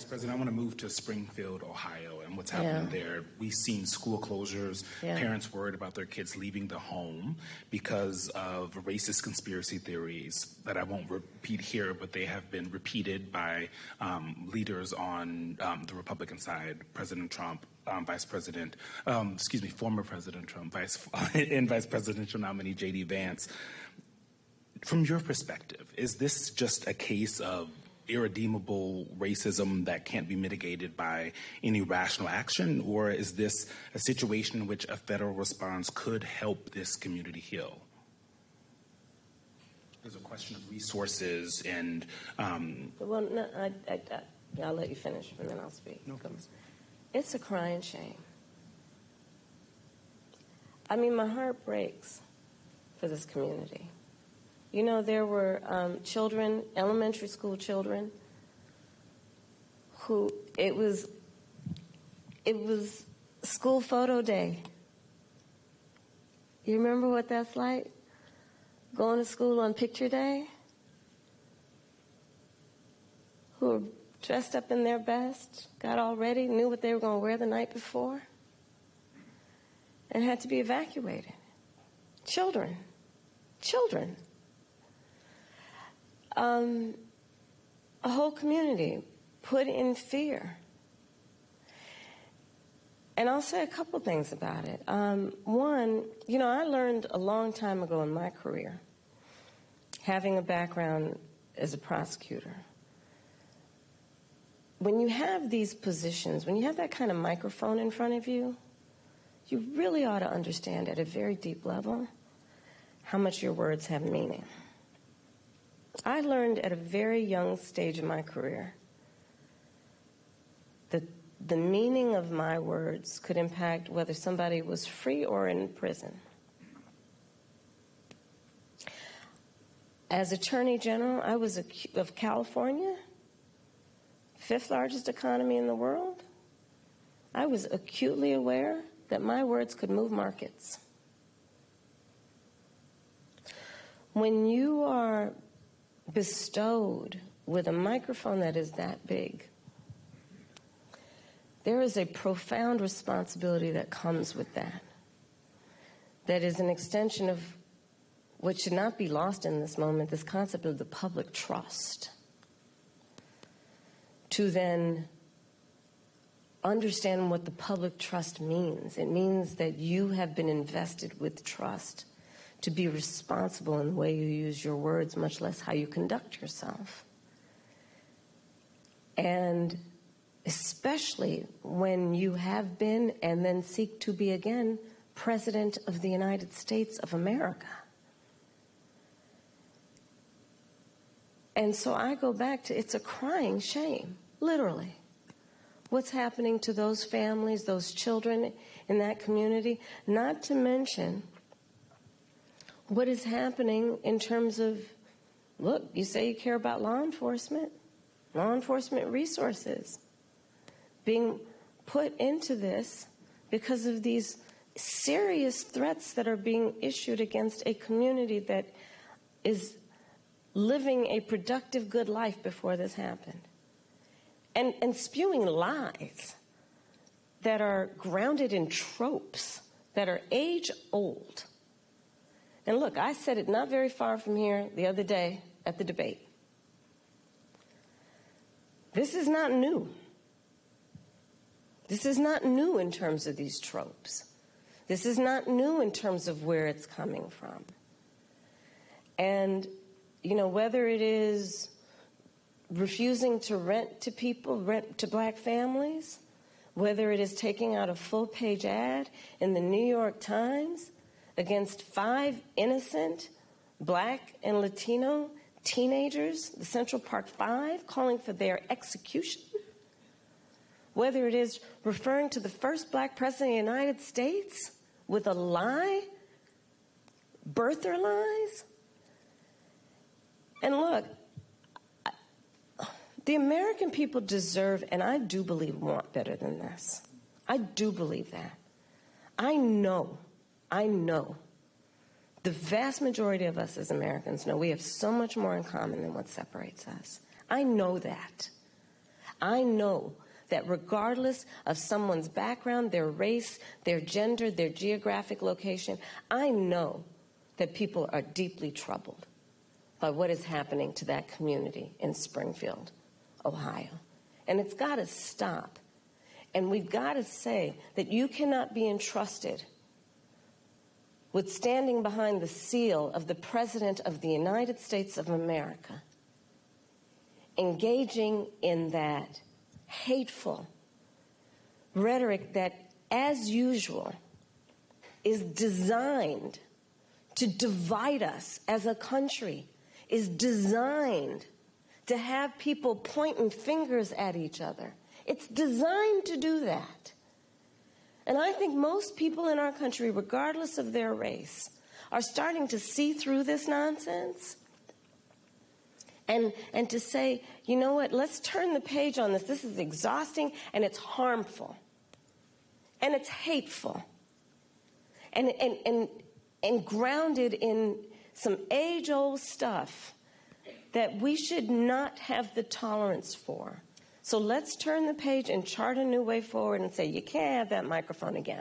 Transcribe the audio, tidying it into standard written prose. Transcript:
President, I want to move to Springfield, Ohio, and what's happening there. We've seen school closures, parents worried about their kids leaving the home because of racist conspiracy theories that I won't repeat here, but they have been repeated by leaders on the Republican side, President Trump, former President Trump, and Vice Presidential nominee J.D. Vance. From your perspective, is this just a case of irredeemable racism that can't be mitigated by any rational action, or is this a situation in which a federal response could help this community heal? There's a question of resources and... Well, no, I'll let you finish and then I'll speak. No. It's a crying shame. I mean, my heart breaks for this community. You know, there were children, elementary school children, who it was school photo day. You remember what that's like? Going to school on picture day? Who were dressed up in their best, got all ready, knew what they were going to wear the night before, and had to be evacuated. Children. A whole community put in fear. And I'll say a couple things about it. One, you know, I learned a long time ago in my career, having a background as a prosecutor, when you have these positions, when you have that kind of microphone in front of you, you really ought to understand at a very deep level how much your words have meaning. I learned at a very young stage of my career that the meaning of my words could impact whether somebody was free or in prison. As Attorney General, I was of California, fifth largest economy in the world. I was acutely aware that my words could move markets. When you are bestowed with a microphone that is that big, there is a profound responsibility that comes with that. That is an extension of what should not be lost in this moment, this concept of the public trust. To then understand what the public trust means. It means that you have been invested with trust to be responsible in the way you use your words, much less how you conduct yourself. And especially when you have been and then seek to be again President of the United States of America. And so I go back to, it's a crying shame, literally, what's happening to those families, those children in that community, not to mention what is happening in terms of, look, you say you care about law enforcement resources being put into this because of these serious threats that are being issued against a community that is living a productive, good life before this happened. And spewing lies that are grounded in tropes that are age-old. And look, I said it not very far from here the other day at the debate. This is not new. This is not new in terms of these tropes. This is not new in terms of where it's coming from. And, you know, whether it is refusing to rent to people, rent to black families, whether it is taking out a full-page ad in the New York Times against 5 innocent black and Latino teenagers, the Central Park 5, calling for their execution, whether it is referring to the first black president of the United States with a lie, birther lies. And look, the American people deserve, and I do believe want better than this. I do believe that. I know the vast majority of us as Americans know we have so much more in common than what separates us. I know that. I know that regardless of someone's background, their race, their gender, their geographic location, I know that people are deeply troubled by what is happening to that community in Springfield, Ohio. And it's got to stop. And we've got to say that you cannot be entrusted with standing behind the seal of the President of the United States of America, engaging in that hateful rhetoric that, as usual, is designed to divide us as a country, is designed to have people pointing fingers at each other. It's designed to do that. And I think most people in our country, regardless of their race, are starting to see through this nonsense and to say, you know what, let's turn the page on this. This is exhausting, and it's harmful, and it's hateful, and grounded in some age-old stuff that we should not have the tolerance for. So let's turn the page and chart a new way forward and say, you can't have that microphone again.